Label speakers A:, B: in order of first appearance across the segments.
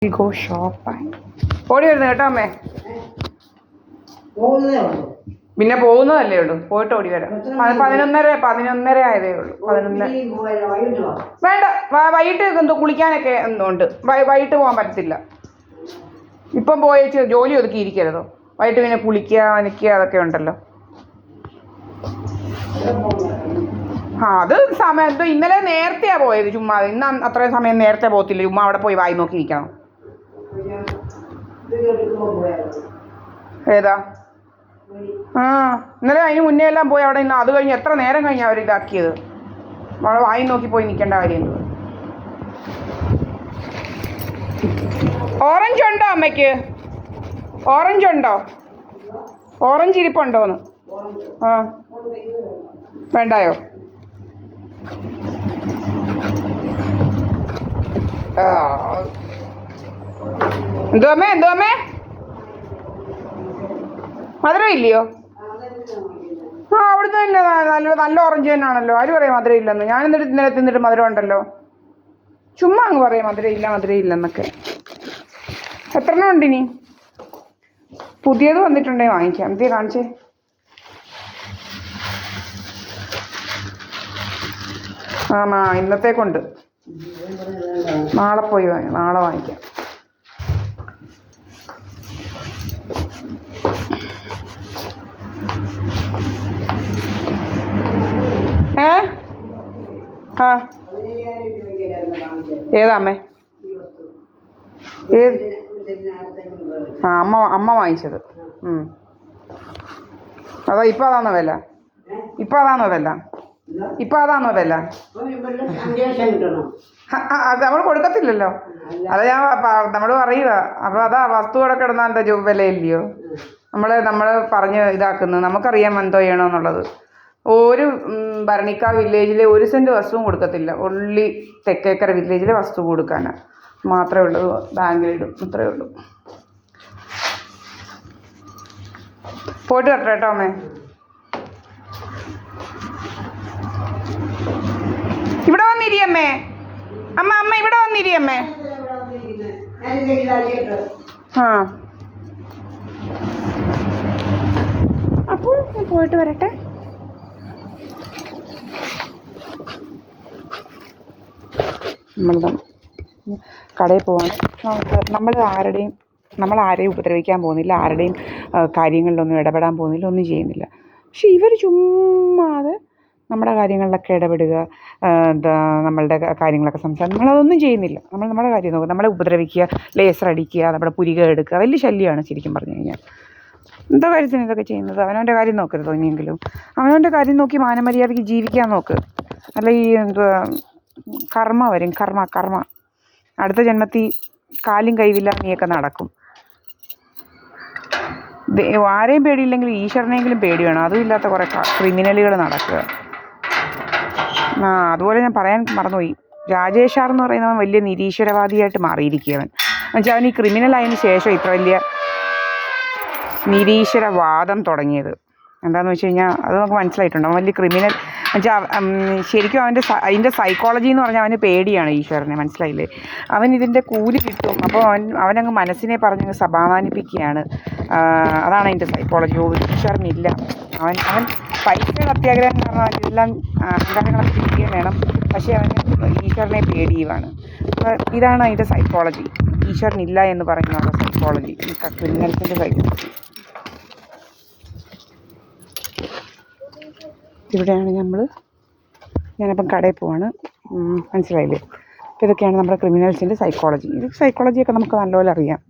A: Go ഷോപ്പായി ഓടി വരുന്നു കേട്ടോ അമ്മേ. പിന്നെ പോകുന്നതല്ലേ ഉള്ളൂ, പോയിട്ട് ഓടി വരാം. 11:30 ആയതേ ഉള്ളൂ. 11 വേണ്ട, വൈകിട്ട് എന്തോ കുളിക്കാനൊക്കെ എന്തോണ്ട്. വൈകിട്ട് പോകാൻ പറ്റത്തില്ല. ഇപ്പം പോയി ജോലി ഒതുക്കിയിരിക്കരുതോ. വൈകിട്ട് പിന്നെ കുളിക്കുക നനയ്ക്കുക അതൊക്കെ ഉണ്ടല്ലോ. അത് സമയം എന്തോ ഇന്നലെ നേരത്തെയാണ് പോയത്. ചുമ്മാ ഇന്ന് അത്രയും സമയം നേരത്തെ പോകത്തില്ല. ചുമ്മാ അവിടെ പോയി വായി നോക്കിയിരിക്കണം. ഏതാ? ഇന്നലെ അതിന് മുന്നേ എല്ലാം പോയി അവിടെ നിന്ന്. അത് കഴിഞ്ഞ് എത്ര നേരം കഴിഞ്ഞാൽ അവർ ഇതാക്കിയത്. അവിടെ വായി നോക്കി പോയി നിൽക്കേണ്ട കാര്യം. ഓറഞ്ച് ഉണ്ടോ അമ്മയ്ക്ക്? ഓറഞ്ച് ഉണ്ടോ? ഓറഞ്ച് ഇരിപ്പുണ്ടോന്ന്? വേണ്ടായോ? എന്തോ അമ്മേ മധുരം ഇല്ലയോ? അവിടുന്ന് തന്നെ നല്ല ഓറഞ്ച് തന്നെയാണല്ലോ. ആര് പറയും മധുരം ഇല്ലെന്ന്? ഞാൻ എന്നിട്ട് ഇന്നലെ തിന്നിട്ട് മധുരം ഉണ്ടല്ലോ. ചുമ്മാ അങ്ങ് പറയാം മധുരം ഇല്ലെന്നൊക്കെ. എത്രണ്ണം ഉണ്ട് ഇനി? പുതിയത് വന്നിട്ടുണ്ടെങ്കിൽ വാങ്ങിക്കാം. എന്തേ കാണിച്ചേ? ഇന്നത്തേക്കുണ്ട്. നാളെ വാങ്ങിക്കാം. ഏതാ അമ്മേ? അമ്മ വാങ്ങിച്ചത്. അതാ ഇപ്പൊ അതാണോ വില? അത് നമ്മൾ കൊടുക്കത്തില്ലല്ലോ. അത് നമ്മൾ പറയുക. അപ്പോൾ അതാ വസ്തു അവിടെ കിടന്നാൽ എന്താ വിലയില്ലയോ? നമ്മൾ പറഞ്ഞ് ഇതാക്കുന്നത്. നമുക്കറിയാം എന്തോ ചെയ്യണമെന്നുള്ളത്. ഒരു ഭരണിക്കാവ് വില്ലേജിലെ 1 സെൻറ്റ് വസ്തുവും കൊടുക്കത്തില്ല. ഒള്ളി തെക്കേക്കര വില്ലേജിലെ വസ്തു കൊടുക്കാനാണ് മാത്രമേ ഉള്ളൂ. ബാങ്കിലിടും, അത്രയേ ഉള്ളൂ. പോയിട്ട് വരട്ടെ കേട്ടോ അമ്മേ. ഇവിടെ വന്നിരിയമ്മേ. അമ്മ ഇവിടെ വന്നിരിയമ്മേ. അപ്പോൾ പോയിട്ട് വരട്ടെ. കടയിൽ പോവാണ്. നമ്മൾ ആരെയും ഉപദ്രവിക്കാൻ പോകുന്നില്ല. ആരുടെയും കാര്യങ്ങളിലൊന്നും ഇടപെടാൻ പോകുന്നില്ല. ഒന്നും ചെയ്യുന്നില്ല. പക്ഷെ ഇവർ ചുമ്മാതെ നമ്മുടെ കാര്യങ്ങളിലൊക്കെ ഇടപെടുക, നമ്മളുടെ കാര്യങ്ങളൊക്കെ നമ്മളതൊന്നും ചെയ്യുന്നില്ല. നമ്മുടെ കാര്യം നോക്കുക. നമ്മളെ ഉപദ്രവിക്കുക, ലേസർ അടിക്കുക, നമ്മുടെ പുരിക എടുക്കുക. വലിയ ശല്യമാണ് ശരിക്കും പറഞ്ഞു കഴിഞ്ഞാൽ. എന്താ കാര്യത്തിന് ഇതൊക്കെ ചെയ്യുന്നത്? അവനവൻ്റെ കാര്യം നോക്കരുതോ ഇനിയെങ്കിലും? അവനവൻ്റെ കാര്യം നോക്കി മാനമര്യാദയ്ക്ക് ജീവിക്കാൻ നോക്ക്. അല്ല ഈ കർമ്മ വരും. കർമ്മ അടുത്ത ജന്മത്തിൽ കാലും കൈവില്ല നീയൊക്കെ നടക്കും. ആരെയും പേടിയില്ലെങ്കിൽ ഈശ്വരനെങ്കിലും പേടി വേണം. അതും ഇല്ലാത്ത കുറേ ക്രിമിനലുകൾ നടക്കുക. അതുപോലെ ഞാൻ പറയാൻ മറന്നുപോയി. രാജേഷാർ എന്ന് പറയുന്നവൻ വലിയ നിരീശ്വരവാദിയായിട്ട് മാറിയിരിക്കുകവൻ. എന്നുവെച്ചാൽ അവൻ ഈ ക്രിമിനലായതിനു ശേഷം ഇത്ര വലിയ നിരീശ്വരവാദം തുടങ്ങിയത്. എന്താണെന്ന് വെച്ച് കഴിഞ്ഞാൽ അത് നമുക്ക് മനസ്സിലായിട്ടുണ്ട്. അവൻ വലിയ ക്രിമിനൽ എന്നുവെച്ചാൽ ശരിക്കും അതിൻ്റെ സൈക്കോളജി എന്ന് പറഞ്ഞാൽ അവന് പേടിയാണ് ഈശ്വരനെ. മനസ്സിലായില്ലേ? അവൻ ഇതിൻ്റെ കൂലി കിട്ടും. അപ്പോൾ അവനങ്ങ് മനസ്സിനെ പറഞ്ഞങ്ങ് സമാധാനിപ്പിക്കുകയാണ്. അതാണ് അതിൻ്റെ സൈക്കോളജി. ഈശ്വരനില്ല. അവൻ പൈസയുടെ അത്യാഗ്രഹം എന്ന് പറഞ്ഞാൽ ഇതെല്ലാം അഹങ്കാരങ്ങളൊക്കെ തിരികെ വേണം. പക്ഷേ അവന് ഈശ്വരനെ പേടിയുമാണ്. അപ്പോൾ ഇതാണ് അതിൻ്റെ സൈക്കോളജി. ഈശ്വരനില്ല എന്ന് പറയുന്ന സൈക്കോളജി, ക്രിമിനൽസിൻ്റെ സൈക്കോളജി. ഇവിടെയാണ് ഞാനപ്പം കടയിൽ പോവാണ്. മനസ്സിലായില്ലേ? അപ്പോൾ ഇതൊക്കെയാണ് നമ്മുടെ ക്രിമിനൽസിൻ്റെ സൈക്കോളജി. ഇത് സൈക്കോളജിയൊക്കെ നമുക്ക് നല്ലപോലെ അറിയാം.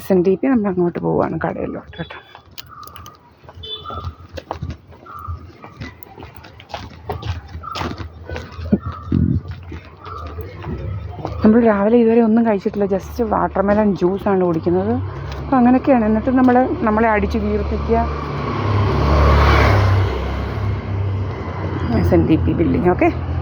A: SNDP നമ്മൾ അങ്ങോട്ട് പോവുകയാണ് കടയിലോട്ട് കേട്ടോ. നമ്മൾ രാവിലെ ഇതുവരെ ഒന്നും കഴിച്ചിട്ടില്ല. ജസ്റ്റ് വാട്ടർമെലൺ ജ്യൂസാണ് കുടിക്കുന്നത്. അപ്പോൾ അങ്ങനെയൊക്കെയാണ്. എന്നിട്ട് നമ്മളെ അടിച്ച് വീർപ്പിക്കുക. SNDP building. Okay.